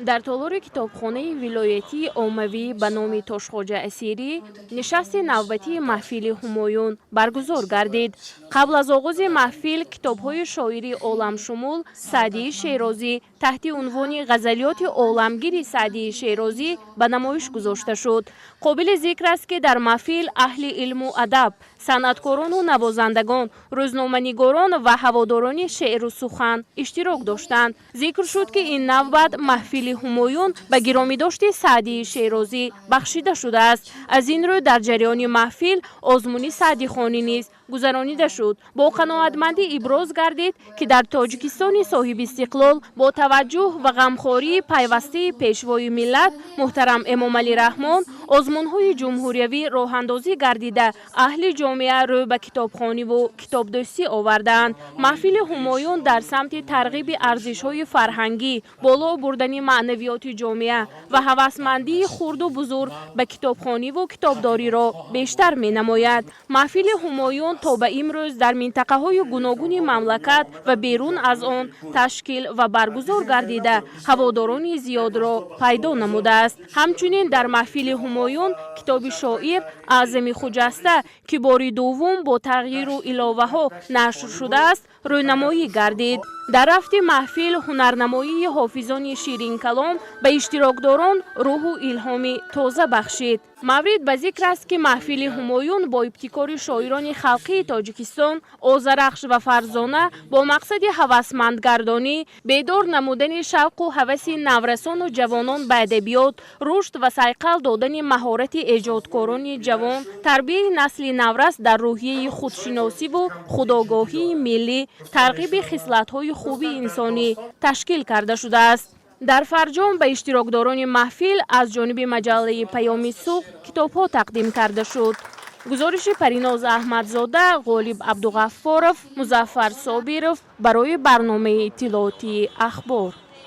در تالار کتابخانه ولایتی عمومی به نام تاشخواجه اسیری نشست نوبتی محفل همایون برگزار گردید. قبل از آغاز محفل کتاب‌های شاعری عالمشمول سعدی شیرازی تحت عنوان غزلیات عالمگیر سعدی شیرازی به نمایش گذاشته شد. قابل ذکر است که در محفل اهل علم و ادب، صنعتکاران و نوازندگان، روزنامه‌نگاران و هواداران شعر و سخن اشتراک داشتند. ذکر شد که این نوبت محفل همایون به گرامیداشت سعدی شیرازی بخشیده شده است. از این رو در جریان محفل آزمون سعدی خوانی نیز گذرانیده شد. با قناعتمندی ابراز گردید که در تاجیکستان صاحب استقلال با توجه و غمخواری پیوسته پیشوای ملت محترم امام علی رحمان آزمون‌های جمهوریوی راه اندازی گردیده اهل جامعه رو به کتابخوانی و کتابدوستی آوردند. محفل همایون در سمت ترغیب ارزش‌های فرهنگی، بالا بردن معنویات جامعه و هوسمندی خرد و بزرگ به کتابخوانی و کتابداری را بیشتر می‌نماید. محفل همایون تا به امروز در منطقه‌های گوناگون مملکت و بیرون از آن تشکیل و برگزار گردیده هواداران زیاد را پیدا نموده است. همچنین در محفل همایون کتاب شاعر اعظم خجسته که بار دوم با تغییر و علاوه‌ها نشر شده است رونمایی گردید. در رفت محفل هنرنمایی حافظان شیرین کلام به اشتراکداران روح و الهام تازه بخشید. مورد به ذکر است که محفل همایون با ابتکار شاعران خلقی تاجیکستان آذرخش و فرزانه با مقصد هوسمندگردانی، بیدار نمودن شوق و هوس نورسان و جوانان به ادبیات، رشد و صیقل دادن مهارت ایجادکاران جوان، تربیت نسل نورس در روحیه خودشناسی و خودآگاهی ملی، ترغیب خصلت‌های خوبی انسانی تشکیل کرده شده است. در فرجام به اشتراکداران محفل از جانب مجله پیام صبح کتاب‌ها تقدیم کرده شد. گزارش پریناز احمدزاده، غالب عبدالغفارов، مظفر صابرov برای برنامه اطلاعاتی اخبار.